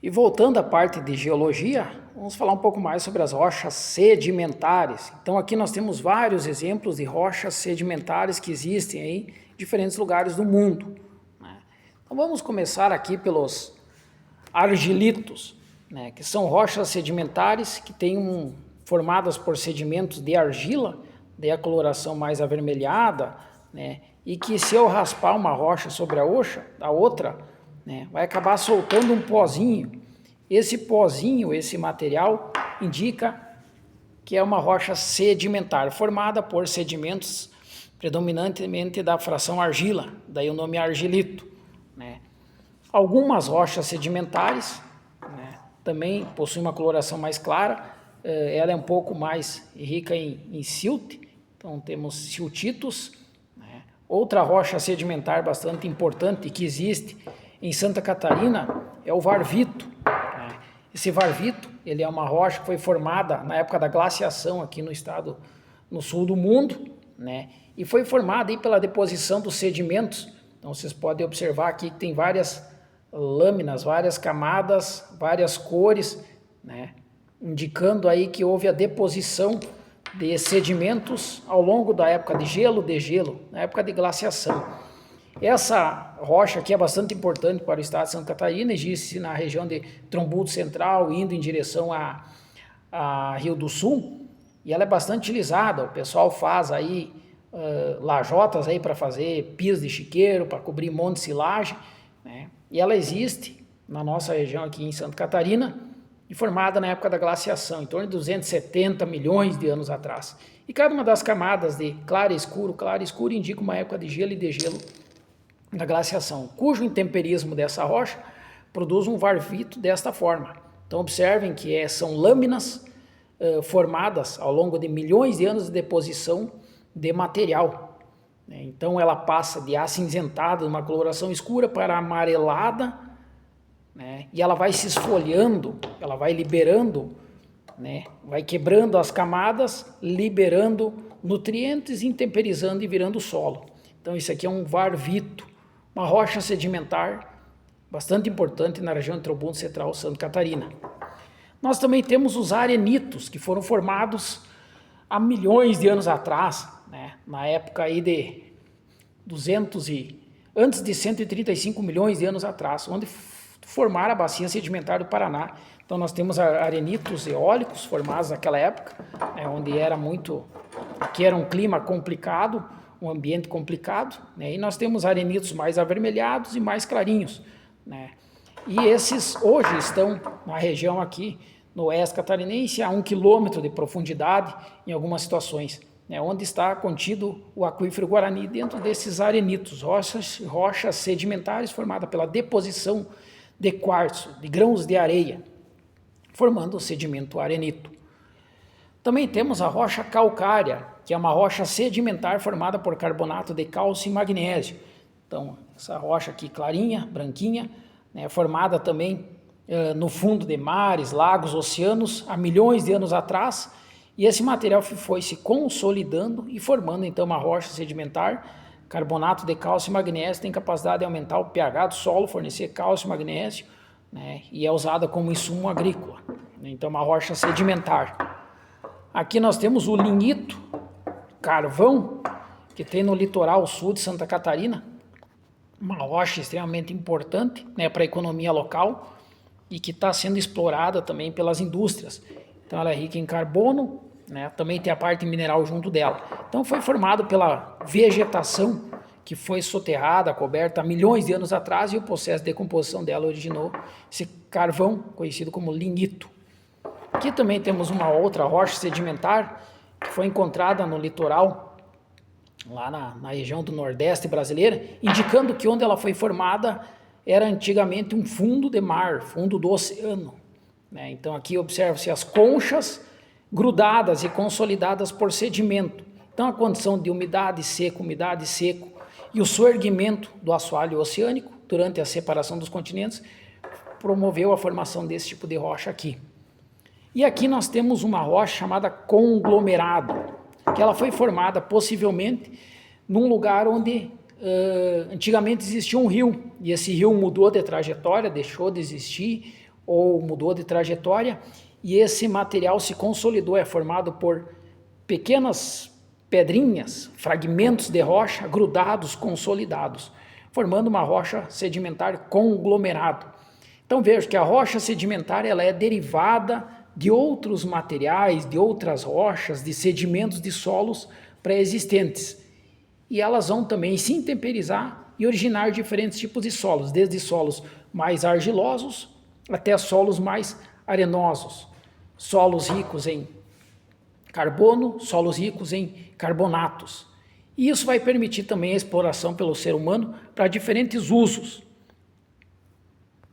E voltando à parte de geologia, vamos falar um pouco mais sobre as rochas sedimentares. Então aqui nós temos vários exemplos de rochas sedimentares que existem aí em diferentes lugares do mundo, né? Então vamos começar aqui pelos argilitos, né, que são rochas sedimentares que têm formadas por sedimentos de argila, daí a coloração mais avermelhada, né, e que se eu raspar uma rocha sobre a outra, né, vai acabar soltando um pozinho. Esse pozinho, esse material, indica que é uma rocha sedimentar, formada por sedimentos predominantemente da fração argila, daí o nome argilito, né. Algumas rochas sedimentares, né, também possuem uma coloração mais clara, ela é um pouco mais rica em silt, então temos siltitos, né. Outra rocha sedimentar bastante importante que existe em Santa Catarina é o varvito, né. Esse varvito, ele é uma rocha que foi formada na época da glaciação aqui no estado, no sul do mundo, né, e foi formada aí pela deposição dos sedimentos. Então vocês podem observar aqui que tem várias lâminas, várias camadas, várias cores, né, indicando aí que houve a deposição de sedimentos ao longo da época de gelo, na época de glaciação. Essa rocha aqui é bastante importante para o estado de Santa Catarina, existe na região de Trombudo Central, indo em direção a Rio do Sul, e ela é bastante utilizada. O pessoal faz aí lajotas aí para fazer pias de chiqueiro, para cobrir monte de silagem, né? E ela existe na nossa região aqui em Santa Catarina, e formada na época da glaciação, em torno de 270 milhões de anos atrás. E cada uma das camadas de claro e escuro indica uma época de gelo e degelo da glaciação, cujo intemperismo dessa rocha produz um varvito desta forma. Então observem que são lâminas formadas ao longo de milhões de anos de deposição de material. Então ela passa de acinzentada, uma coloração escura, para amarelada, né, e ela vai se esfoliando, ela vai liberando, né, vai quebrando as camadas, liberando nutrientes, intemperizando e virando solo. Então isso aqui é um varvito, uma rocha sedimentar bastante importante na região de Trombudo Central, Santa Catarina. Nós também temos os arenitos, que foram formados há milhões de anos atrás, né, na época aí de antes de 135 milhões de anos atrás, onde formaram a bacia sedimentar do Paraná. Então nós temos arenitos eólicos formados naquela época, né, onde aqui era um clima complicado, um ambiente complicado, né, e nós temos arenitos mais avermelhados e mais clarinhos, né, e esses hoje estão na região aqui no oeste catarinense a 1 quilômetro de profundidade em algumas situações, né, onde está contido o aquífero Guarani dentro desses arenitos, rochas sedimentares formadas pela deposição de quartzo, de grãos de areia, formando o sedimento arenito. Também temos a rocha calcária, que é uma rocha sedimentar formada por carbonato de cálcio e magnésio. Então, essa rocha aqui clarinha, branquinha, né, formada também no fundo de mares, lagos, oceanos, há milhões de anos atrás, e esse material foi se consolidando e formando então uma rocha sedimentar. Carbonato de cálcio e magnésio tem capacidade de aumentar o pH do solo, fornecer cálcio e magnésio, né, e é usada como insumo agrícola. Então, uma rocha sedimentar. Aqui nós temos o lignito, carvão, que tem no litoral sul de Santa Catarina, uma rocha extremamente importante, né, para a economia local e que está sendo explorada também pelas indústrias. Então ela é rica em carbono, né, também tem a parte mineral junto dela. Então foi formado pela vegetação que foi soterrada, coberta há milhões de anos atrás, e o processo de decomposição dela originou esse carvão conhecido como lignito. Aqui também temos uma outra rocha sedimentar que foi encontrada no litoral, lá na região do Nordeste brasileira, indicando que onde ela foi formada era antigamente um fundo de mar, fundo do oceano, né? Então aqui observa-se as conchas grudadas e consolidadas por sedimento. Então a condição de umidade seco e o soerguimento do assoalho oceânico durante a separação dos continentes promoveu a formação desse tipo de rocha aqui. E aqui nós temos uma rocha chamada conglomerado, que ela foi formada possivelmente num lugar onde antigamente existia um rio, e esse rio mudou de trajetória, deixou de existir, ou mudou de trajetória e esse material se consolidou, é formado por pequenas pedrinhas, fragmentos de rocha grudados, consolidados, formando uma rocha sedimentar conglomerado. Então veja que a rocha sedimentar ela é derivada de outros materiais, de outras rochas, de sedimentos de solos pré-existentes. E elas vão também se intemperizar e originar diferentes tipos de solos, desde solos mais argilosos até solos mais arenosos, solos ricos em carbono, solos ricos em carbonatos. E isso vai permitir também a exploração pelo ser humano para diferentes usos,